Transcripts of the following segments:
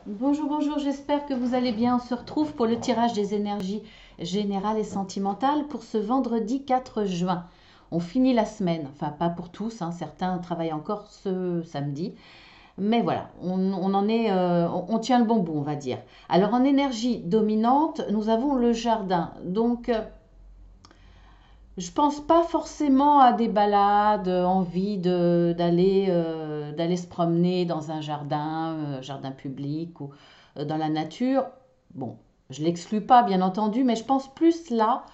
Bonjour, bonjour, j'espère que vous allez bien. On se retrouve pour le tirage des énergies générales et sentimentales pour ce vendredi 4 juin. On finit la semaine, enfin pas pour tous, hein, certains travaillent encore ce samedi, mais voilà, on en est, on tient le bon bout, on va dire. Alors en énergie dominante, nous avons le jardin, donc je pense pas forcément à des balades, envie d'aller se promener dans un jardin, jardin public ou dans la nature. Bon, je l'exclus pas bien entendu, mais je pense plus là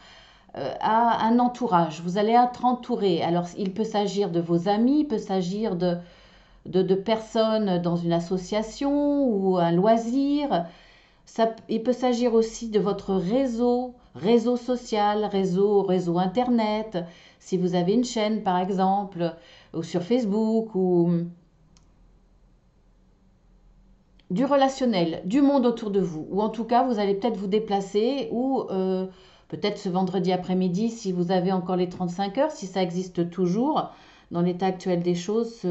à un entourage. Vous allez être entouré. Alors il peut s'agir de vos amis, il peut s'agir de personnes dans une association ou un loisir. Il peut s'agir aussi de votre réseau social, réseau Internet, si vous avez une chaîne par exemple, ou sur Facebook, ou du relationnel, du monde autour de vous. Ou en tout cas, vous allez peut-être vous déplacer, ou peut-être ce vendredi après-midi, si vous avez encore les 35 heures, si ça existe toujours, dans l'état actuel des choses,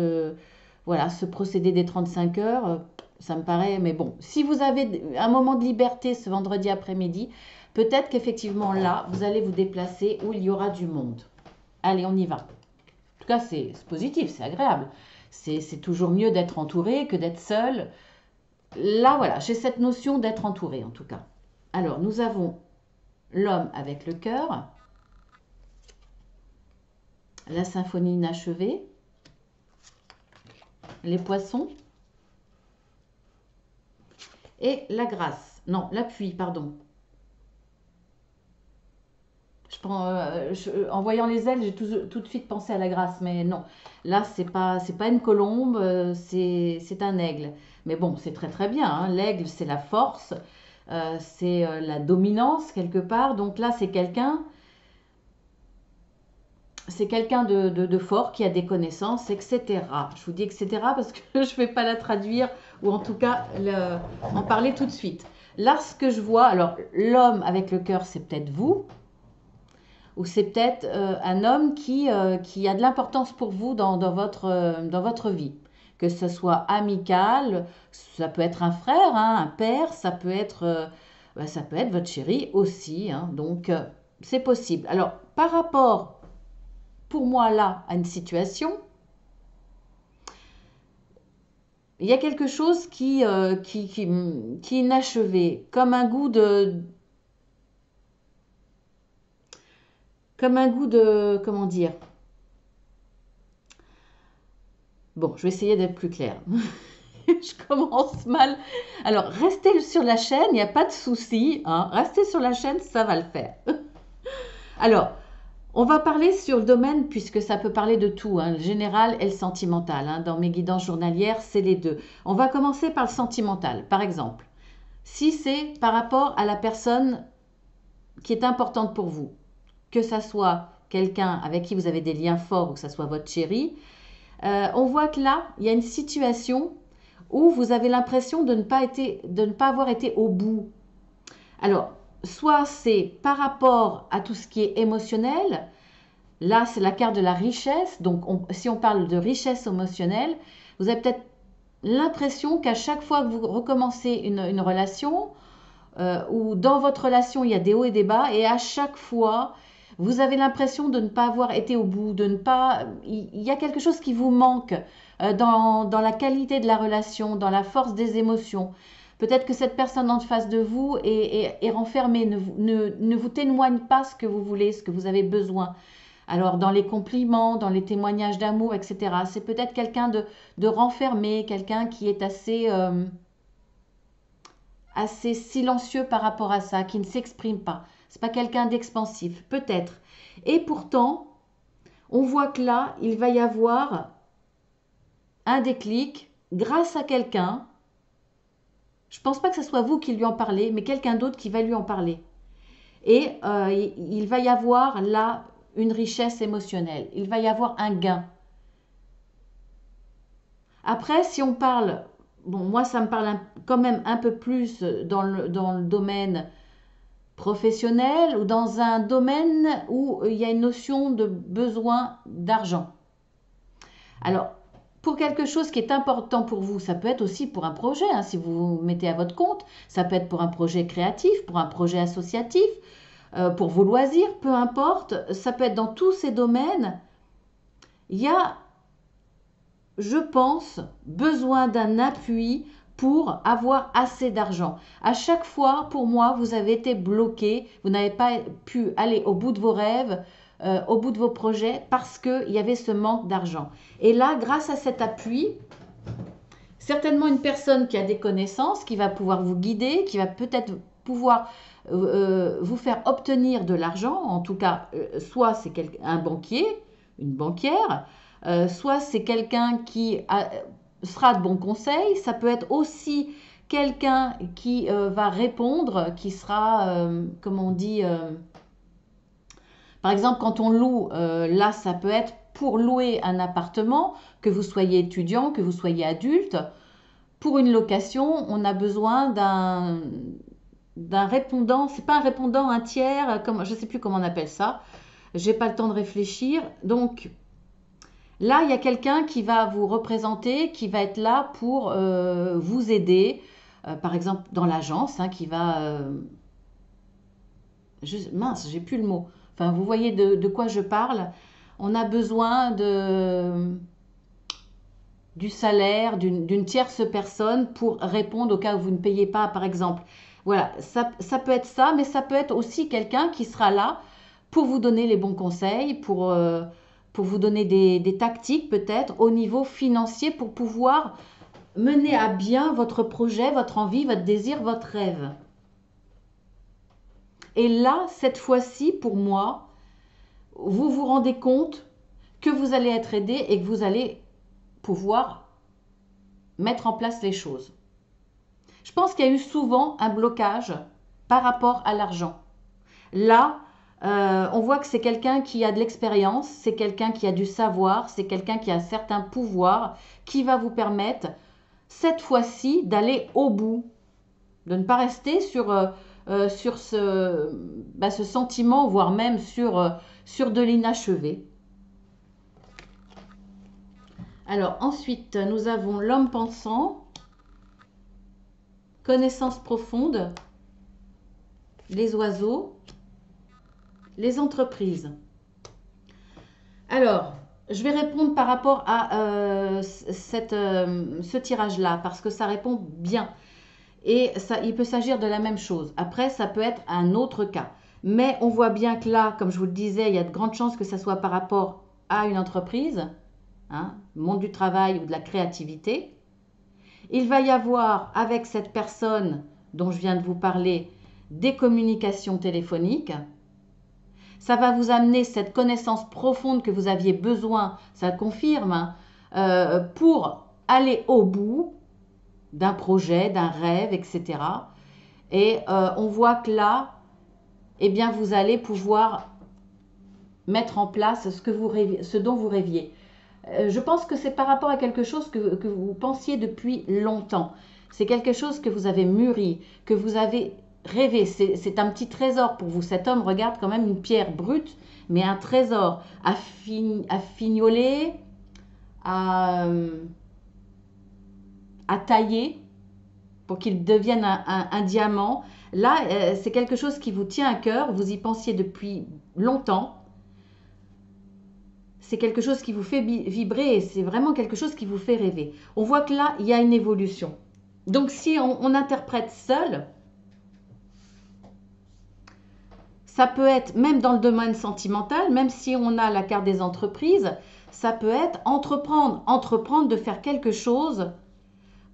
voilà, ce procédé des 35 heures, ça me paraît, mais bon, si vous avez un moment de liberté ce vendredi après-midi, peut-être qu'effectivement là, vous allez vous déplacer où il y aura du monde. Allez, on y va. En tout cas, c'est positif, c'est agréable. C'est toujours mieux d'être entouré que d'être seul. Là, voilà, j'ai cette notion d'être entouré en tout cas. Alors, nous avons l'homme avec le cœur, la symphonie inachevée, les poissons et la grâce. Non, l'appui, pardon. En voyant les ailes, j'ai tout de suite pensé à la grâce, mais non. Là, c'est pas une colombe, c'est un aigle. Mais bon, c'est très très bien, hein. L'aigle, c'est la force, c'est la dominance quelque part. Donc là, c'est quelqu'un de fort qui a des connaissances, etc. Je vous dis etc. parce que je ne vais pas la traduire ou en tout cas en parler tout de suite. Là, ce que je vois, alors l'homme avec le cœur, c'est peut-être vous, ou c'est peut-être un homme qui a de l'importance pour vous dans votre vie. Que ce soit amical, ça peut être un frère, hein, un père, ça peut être votre chéri aussi, hein. Donc, c'est possible. Alors, par rapport, pour moi, là, à une situation, il y a quelque chose qui est inachevé, comme un goût de, comment dire. Bon, je vais essayer d'être plus claire. Je commence mal. Alors, restez sur la chaîne, il n'y a pas de souci, hein. Restez sur la chaîne, ça va le faire. Alors, on va parler sur le domaine, puisque ça peut parler de tout, hein, le général et le sentimental, hein. Dans mes guidances journalières, c'est les deux. On va commencer par le sentimental, par exemple. Si c'est par rapport à la personne qui est importante pour vous, que ça soit quelqu'un avec qui vous avez des liens forts ou que ça soit votre chéri, on voit que là, il y a une situation où vous avez l'impression de ne pas avoir été au bout. Alors, soit c'est par rapport à tout ce qui est émotionnel, là c'est la carte de la richesse, donc si on parle de richesse émotionnelle, vous avez peut-être l'impression qu'à chaque fois que vous recommencez une relation, ou dans votre relation il y a des hauts et des bas, et à chaque fois vous avez l'impression de ne pas avoir été au bout, de ne pas, il y a quelque chose qui vous manque dans la qualité de la relation, dans la force des émotions. Peut-être que cette personne en face de vous est renfermée, ne vous témoigne pas ce que vous voulez, ce que vous avez besoin. Alors, dans les compliments, dans les témoignages d'amour, etc., c'est peut-être quelqu'un de renfermé, quelqu'un qui est assez silencieux par rapport à ça, qui ne s'exprime pas. C'est pas quelqu'un d'expansif, peut-être. Et pourtant, on voit que là, il va y avoir un déclic grâce à quelqu'un. Je pense pas que ce soit vous qui lui en parlez, mais quelqu'un d'autre qui va lui en parler. Et il va y avoir là une richesse émotionnelle. Il va y avoir un gain. Après, si on parle, bon, moi ça me parle quand même un peu plus dans le domaine professionnel ou dans un domaine où il y a une notion de besoin d'argent. Alors, pour quelque chose qui est important pour vous. Ça peut être aussi pour un projet, hein, si vous vous mettez à votre compte. Ça peut être pour un projet créatif, pour un projet associatif, pour vos loisirs, peu importe. Ça peut être dans tous ces domaines. Il y a, je pense, besoin d'un appui pour avoir assez d'argent. À chaque fois, pour moi, vous avez été bloqué, vous n'avez pas pu aller au bout de vos rêves, au bout de vos projets, parce qu'il y avait ce manque d'argent. Et là, grâce à cet appui, certainement une personne qui a des connaissances, qui va pouvoir vous guider, qui va peut-être pouvoir vous faire obtenir de l'argent, en tout cas, soit c'est un banquier, une banquière, soit c'est quelqu'un qui sera de bons conseils, ça peut être aussi quelqu'un qui va répondre, qui sera, comment on dit, par exemple quand on loue, là ça peut être pour louer un appartement, que vous soyez étudiant, que vous soyez adulte. Pour une location, on a besoin d'un répondant, c'est pas un répondant, un tiers, comme, je ne sais plus comment on appelle ça, j'ai pas le temps de réfléchir. Donc là, il y a quelqu'un qui va vous représenter, qui va être là pour vous aider, par exemple dans l'agence, hein, qui va... mince, j'ai plus le mot. Enfin, vous voyez de quoi je parle. On a besoin du salaire d'une tierce personne pour répondre au cas où vous ne payez pas, par exemple. Voilà, ça peut être ça, mais ça peut être aussi quelqu'un qui sera là pour vous donner les bons conseils, pour vous donner des tactiques peut-être au niveau financier pour pouvoir mener à bien votre projet, votre envie, votre désir, votre rêve. Et là, cette fois-ci, pour moi, vous vous rendez compte que vous allez être aidé et que vous allez pouvoir mettre en place les choses. Je pense qu'il y a eu souvent un blocage par rapport à l'argent. Là, on voit que c'est quelqu'un qui a de l'expérience, c'est quelqu'un qui a du savoir, c'est quelqu'un qui a un certain pouvoir qui va vous permettre, cette fois-ci, d'aller au bout, de ne pas rester sur ce sentiment, voire même sur de l'inachevé. Alors ensuite, nous avons l'homme pensant, connaissance profonde, les oiseaux, les entreprises. Alors, je vais répondre par rapport à ce tirage-là, parce que ça répond bien. Et ça, il peut s'agir de la même chose. Après, ça peut être un autre cas. Mais on voit bien que là, comme je vous le disais, il y a de grandes chances que ça soit par rapport à une entreprise, hein, monde du travail ou de la créativité. Il va y avoir avec cette personne dont je viens de vous parler des communications téléphoniques. Ça va vous amener cette connaissance profonde que vous aviez besoin, ça confirme, hein, pour aller au bout d'un projet, d'un rêve, etc. Et on voit que là, eh bien, vous allez pouvoir mettre en place ce dont vous rêviez. Je pense que c'est par rapport à quelque chose que vous pensiez depuis longtemps. C'est quelque chose que vous avez mûri, que vous avez rêvé. C'est un petit trésor pour vous. Cet homme regarde quand même une pierre brute, mais un trésor à fignoler, à tailler pour qu'il devienne un diamant. Là, c'est quelque chose qui vous tient à cœur. Vous y pensiez depuis longtemps. C'est quelque chose qui vous fait vibrer et c'est vraiment quelque chose qui vous fait rêver. On voit que là, il y a une évolution. Donc, si on interprète seul, ça peut être, même dans le domaine sentimental, même si on a la carte des entreprises, ça peut être entreprendre de faire quelque chose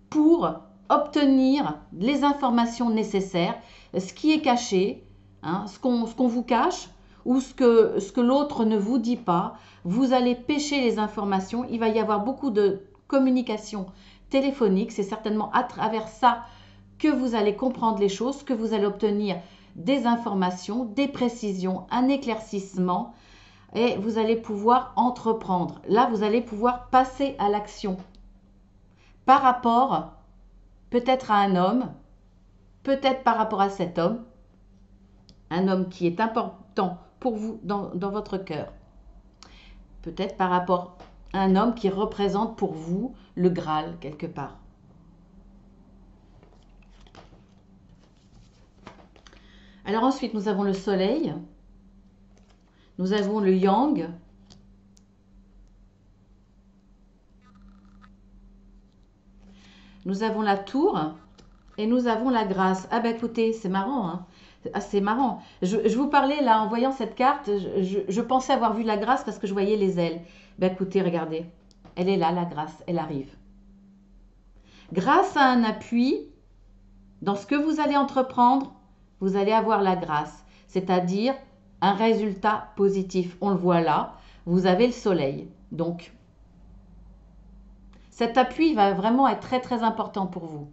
pour obtenir les informations nécessaires, ce qui est caché, hein, ce qu'on vous cache, ou ce que l'autre ne vous dit pas. Vous allez pêcher les informations. Il va y avoir beaucoup de communication téléphonique. C'est certainement à travers ça que vous allez comprendre les choses, que vous allez obtenir des informations, des précisions, un éclaircissement et vous allez pouvoir entreprendre. Là, vous allez pouvoir passer à l'action par rapport peut-être à un homme, peut-être par rapport à cet homme, un homme qui est important pour vous dans votre cœur. Peut-être par rapport Un homme qui représente pour vous le Graal quelque part. Alors ensuite, nous avons le soleil, nous avons le yang, nous avons la tour et nous avons la grâce. Ah ben écoutez, c'est marrant, hein. Ah, c'est marrant. Je vous parlais là, en voyant cette carte, je pensais avoir vu la grâce parce que je voyais les ailes. Ben écoutez, regardez, elle est là, la grâce, elle arrive. Grâce à un appui, dans ce que vous allez entreprendre, vous allez avoir la grâce, c'est-à-dire un résultat positif. On le voit là, vous avez le soleil. Donc, cet appui va vraiment être très très important pour vous.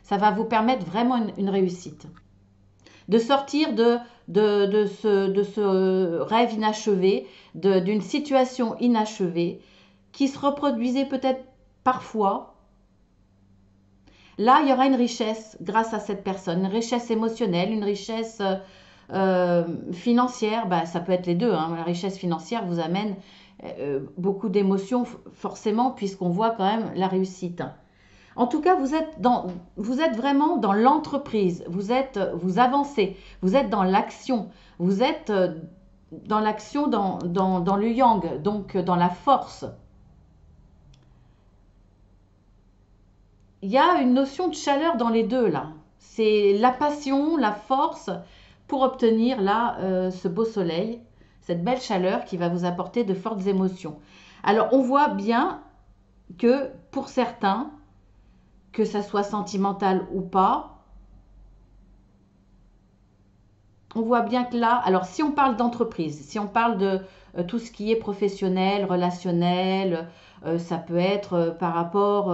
Ça va vous permettre vraiment une réussite. De sortir de ce rêve inachevé, d'une situation inachevée qui se reproduisait peut-être parfois. Là, il y aura une richesse grâce à cette personne, une richesse émotionnelle, une richesse financière. Ben, ça peut être les deux, hein. La richesse financière vous amène beaucoup d'émotions forcément puisqu'on voit quand même la réussite. En tout cas, vous êtes vraiment dans l'entreprise, vous avancez, vous êtes dans l'action, vous êtes dans l'action dans le yang, donc dans la force. Il y a une notion de chaleur dans les deux là. C'est la passion, la force pour obtenir là ce beau soleil, cette belle chaleur qui va vous apporter de fortes émotions. Alors on voit bien que pour certains, que ça soit sentimental ou pas, on voit bien que là, alors si on parle d'entreprise, si on parle de tout ce qui est professionnel, relationnel, ça peut être par rapport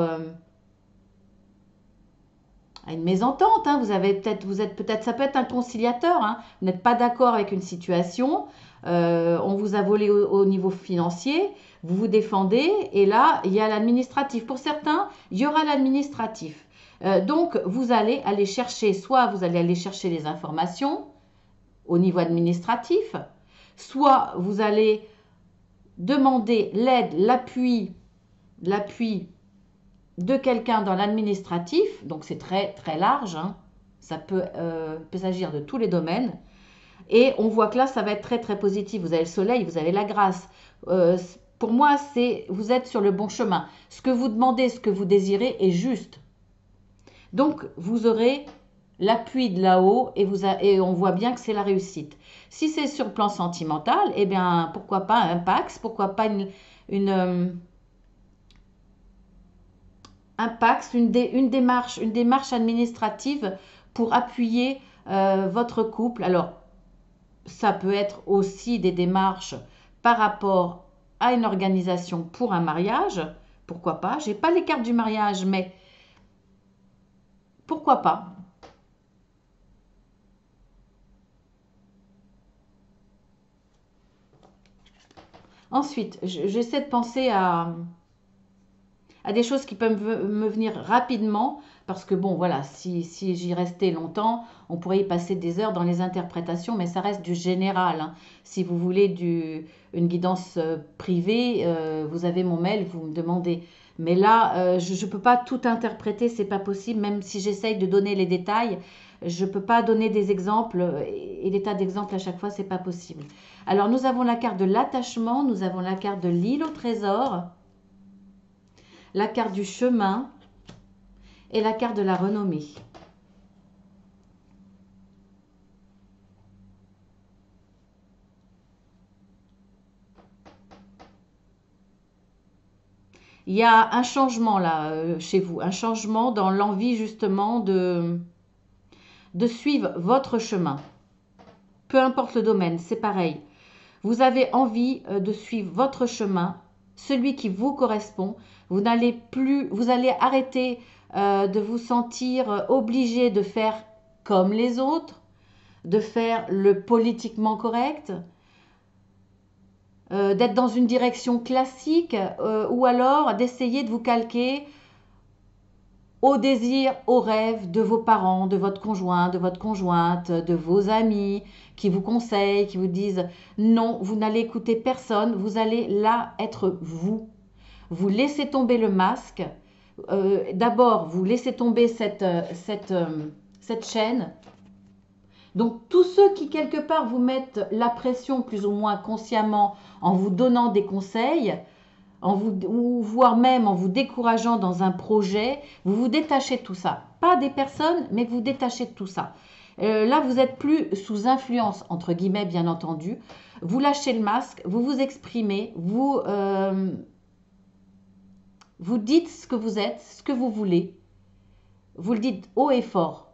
à une mésentente, hein. Ça peut être un conciliateur, hein. Vous n'êtes pas d'accord avec une situation, on vous a volé au niveau financier, vous vous défendez et là, il y a l'administratif. Pour certains, il y aura l'administratif. Donc, vous allez aller chercher, soit vous allez aller chercher les informations au niveau administratif, soit vous allez demander l'aide, l'appui de quelqu'un dans l'administratif, donc c'est très très large, hein. Ça peut s'agir de tous les domaines. Et on voit que là, ça va être très très positif. Vous avez le soleil, vous avez la grâce. Pour moi, vous êtes sur le bon chemin. Ce que vous demandez, ce que vous désirez est juste. Donc, vous aurez l'appui de là-haut et on voit bien que c'est la réussite. Si c'est sur le plan sentimental, eh bien, pourquoi pas un Pax, pourquoi pas un Pax, une démarche administrative pour appuyer votre couple. Alors, ça peut être aussi des démarches par rapport à une organisation pour un mariage. Pourquoi pas? J'ai pas les cartes du mariage, mais pourquoi pas? Ensuite, j'essaie de penser à des choses qui peuvent me venir rapidement, parce que bon, voilà, si j'y restais longtemps, on pourrait y passer des heures dans les interprétations, mais ça reste du général, hein. Si vous voulez une guidance privée, vous avez mon mail, vous me demandez. Mais là, je ne peux pas tout interpréter, c'est pas possible, même si j'essaye de donner les détails, je ne peux pas donner des exemples, et des tas d'exemples à chaque fois, c'est pas possible. Alors, nous avons la carte de l'attachement, nous avons la carte de l'île au trésor, la carte du chemin et la carte de la renommée. Il y a un changement là chez vous, un changement dans l'envie justement de suivre votre chemin. Peu importe le domaine, c'est pareil. Vous avez envie de suivre votre chemin, celui qui vous correspond. Vous allez arrêter de vous sentir obligé de faire comme les autres, de faire le politiquement correct, d'être dans une direction classique ou alors d'essayer de vous calquer au désir, au rêve de vos parents, de votre conjoint, de votre conjointe, de vos amis qui vous conseillent, qui vous disent non, vous n'allez écouter personne, vous allez là être vous. vous laissez tomber le masque. D'abord, vous laissez tomber cette chaîne. Donc, tous ceux qui, quelque part, vous mettent la pression, plus ou moins consciemment, en vous donnant des conseils, ou voire même en vous décourageant dans un projet, vous vous détachez de tout ça. Pas des personnes, mais vous détachez de tout ça. Là, vous n'êtes plus sous influence, entre guillemets, bien entendu. Vous lâchez le masque, vous vous exprimez, vous dites ce que vous êtes, ce que vous voulez. Vous le dites haut et fort.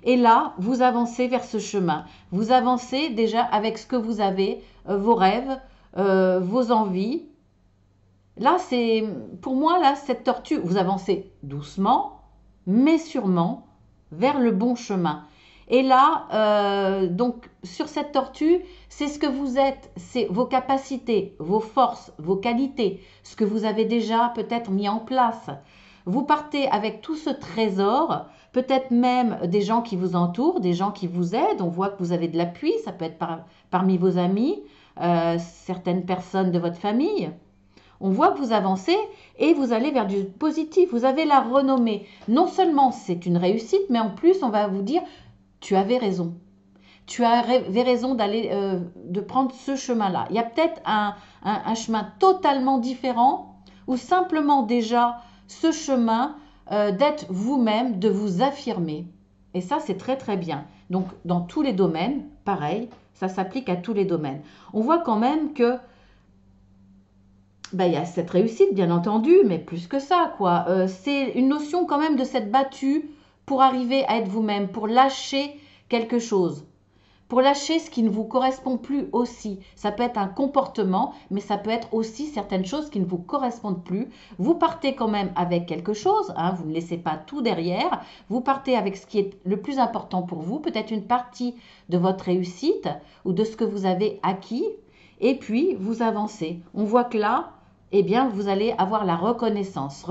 Et là, vous avancez vers ce chemin. Vous avancez déjà avec ce que vous avez, vos rêves, vos envies. Là, c'est pour moi, là, cette tortue, vous avancez doucement, mais sûrement vers le bon chemin. Et là, donc, sur cette tortue, c'est ce que vous êtes, c'est vos capacités, vos forces, vos qualités, ce que vous avez déjà peut-être mis en place. Vous partez avec tout ce trésor, peut-être même des gens qui vous entourent, des gens qui vous aident. On voit que vous avez de l'appui, ça peut être parmi vos amis, certaines personnes de votre famille. On voit que vous avancez et vous allez vers du positif. Vous avez la renommée. Non seulement c'est une réussite, mais en plus on va vous dire tu avais raison. Tu avais raison de prendre ce chemin-là. Il y a peut-être un chemin totalement différent ou simplement déjà ce chemin d'être vous-même, de vous affirmer. Et ça, c'est très très bien. Donc, dans tous les domaines, pareil, ça s'applique à tous les domaines. On voit quand même que il y a cette réussite, bien entendu, mais plus que ça, quoi. C'est une notion quand même de s'être battu pour arriver à être vous-même, pour lâcher quelque chose. Pour lâcher ce qui ne vous correspond plus aussi. Ça peut être un comportement, mais ça peut être aussi certaines choses qui ne vous correspondent plus. Vous partez quand même avec quelque chose, hein, vous ne laissez pas tout derrière. Vous partez avec ce qui est le plus important pour vous, peut-être une partie de votre réussite ou de ce que vous avez acquis. Et puis, vous avancez. On voit que là, eh bien, vous allez avoir la reconnaissance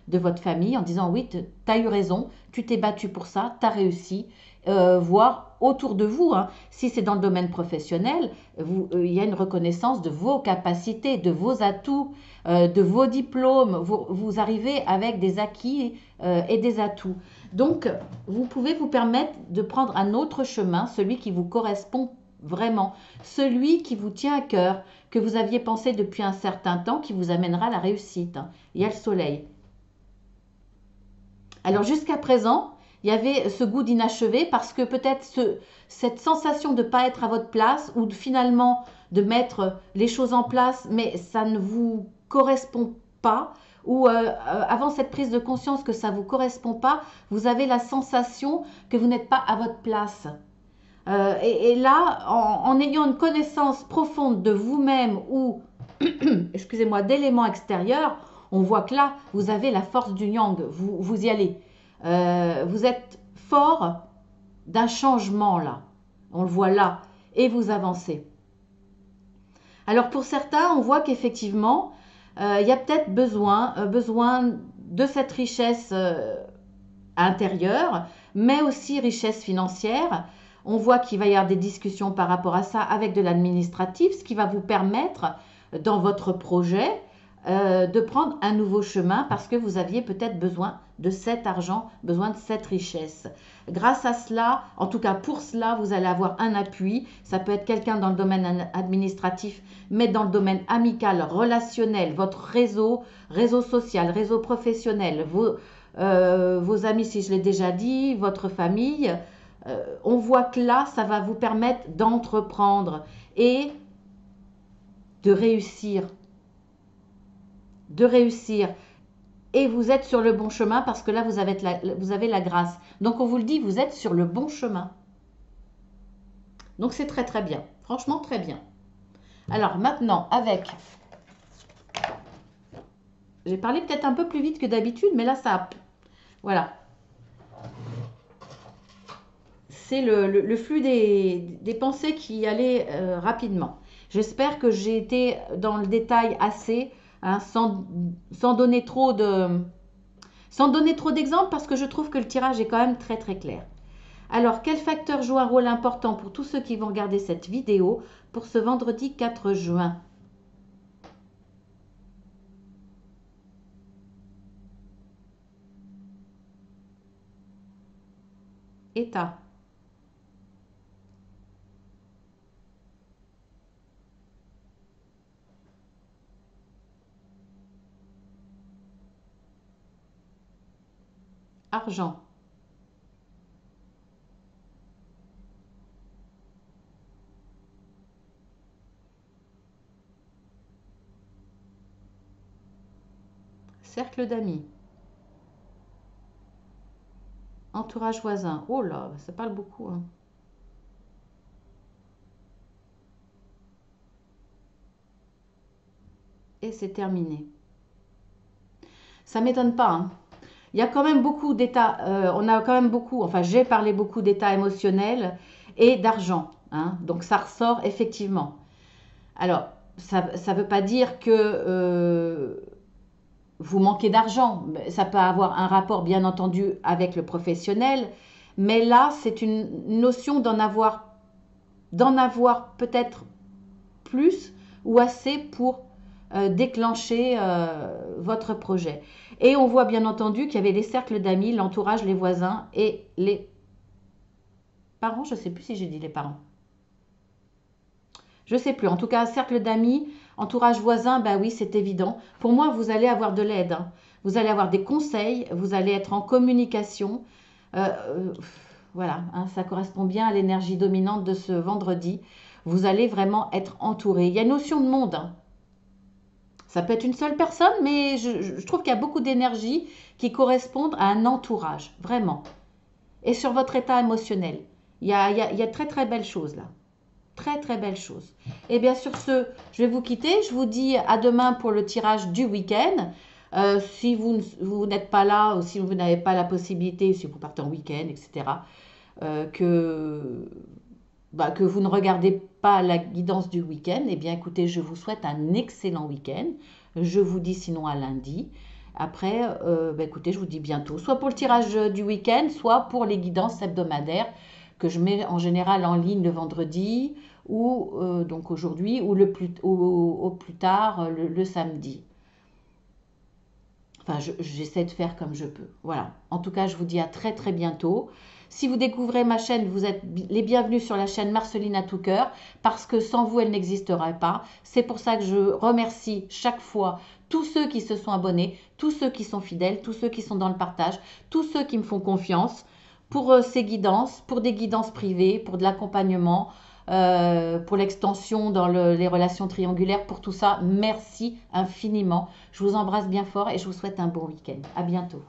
de votre famille en disant oui, tu as eu raison, tu t'es battu pour ça, tu as réussi. Voir autour de vous, hein. Si c'est dans le domaine professionnel, il y a une reconnaissance de vos capacités, de vos atouts, de vos diplômes. Vous arrivez avec des acquis et des atouts. Donc, vous pouvez vous permettre de prendre un autre chemin, celui qui vous correspond vraiment, celui qui vous tient à cœur, que vous aviez pensé depuis un certain temps, qui vous amènera à la réussite. Il y a le soleil. Alors, jusqu'à présent, il y avait ce goût d'inachevé parce que peut-être cette sensation de ne pas être à votre place ou finalement de mettre les choses en place, mais ça ne vous correspond pas, ou avant cette prise de conscience que ça ne vous correspond pas, vous avez la sensation que vous n'êtes pas à votre place. Et là, en ayant une connaissance profonde de vous-même ou, excusez-moi, d'éléments extérieurs, on voit que là, vous avez la force du yang, vous y allez. Vous êtes fort d'un changement là, on le voit là, et vous avancez. Alors pour certains, on voit qu'effectivement, il y a peut-être besoin de cette richesse intérieure, mais aussi richesse financière. On voit qu'il va y avoir des discussions par rapport à ça avec de l'administratif, ce qui va vous permettre dans votre projet de prendre un nouveau chemin parce que vous aviez peut-être besoin de cet argent, besoin de cette richesse. Grâce à cela, en tout cas pour cela, vous allez avoir un appui. Ça peut être quelqu'un dans le domaine administratif, mais dans le domaine amical, relationnel, votre réseau social, réseau professionnel, vos amis, si je l'ai déjà dit, votre famille. On voit que là, ça va vous permettre d'entreprendre et de réussir. Et vous êtes sur le bon chemin parce que là, vous avez la grâce. Donc, on vous le dit, vous êtes sur le bon chemin. Donc, c'est très, très bien. Franchement, très bien. Alors, maintenant, j'ai parlé peut-être un peu plus vite que d'habitude, mais là, ça... Voilà. C'est le flux des pensées qui allaient rapidement. J'espère que j'ai été dans le détail assez... Hein, sans donner trop d'exemples parce que je trouve que le tirage est quand même très très clair. Alors, quel facteur joue un rôle important pour tous ceux qui vont regarder cette vidéo pour ce vendredi 4 juin? État. Argent. Cercle d'amis. Entourage voisin. Oh là, ça parle beaucoup, hein. Et c'est terminé. Ça m'étonne pas, hein. Il y a quand même beaucoup d'états, on a quand même beaucoup, enfin j'ai parlé beaucoup d'états émotionnels et d'argent, hein. Donc ça ressort effectivement. Alors, ça ne veut pas dire que vous manquez d'argent. Ça peut avoir un rapport, bien entendu, avec le professionnel. Mais là, c'est une notion d'en avoir peut-être plus ou assez pour déclencher votre projet. Et on voit bien entendu qu'il y avait les cercles d'amis, l'entourage, les voisins et les parents. Je ne sais plus si j'ai dit les parents. Je ne sais plus. En tout cas, cercle d'amis, entourage voisin, ben oui, c'est évident. Pour moi, vous allez avoir de l'aide, hein. Vous allez avoir des conseils, vous allez être en communication. Euh, euh, voilà, hein, ça correspond bien à l'énergie dominante de ce vendredi. Vous allez vraiment être entouré. Il y a une notion de monde, hein. Ça peut être une seule personne, mais je trouve qu'il y a beaucoup d'énergie qui correspondent à un entourage, vraiment. Et sur votre état émotionnel, il y a très très belles choses là. Très très belle chose. Et bien sur ce, je vais vous quitter. Je vous dis à demain pour le tirage du week-end. Si vous n'êtes pas là ou si vous n'avez pas la possibilité, si vous partez en week-end, etc., que, que vous ne regardez pas la guidance du week-end, eh bien écoutez, je vous souhaite un excellent week-end. Je vous dis sinon à lundi. Après, écoutez, je vous dis bientôt, soit pour le tirage du week-end, soit pour les guidances hebdomadaires que je mets en général en ligne le vendredi ou donc aujourd'hui ou au plus tard le samedi. Enfin, j'essaie de faire comme je peux. Voilà. En tout cas, je vous dis à très très bientôt. Si vous découvrez ma chaîne, vous êtes les bienvenus sur la chaîne Marceline à tout cœur, parce que sans vous, elle n'existerait pas. C'est pour ça que je remercie chaque fois tous ceux qui se sont abonnés, tous ceux qui sont fidèles, tous ceux qui sont dans le partage, tous ceux qui me font confiance pour ces guidances, pour des guidances privées, pour de l'accompagnement, pour l'extension dans les relations triangulaires, pour tout ça. Merci infiniment. Je vous embrasse bien fort et je vous souhaite un bon week-end. À bientôt.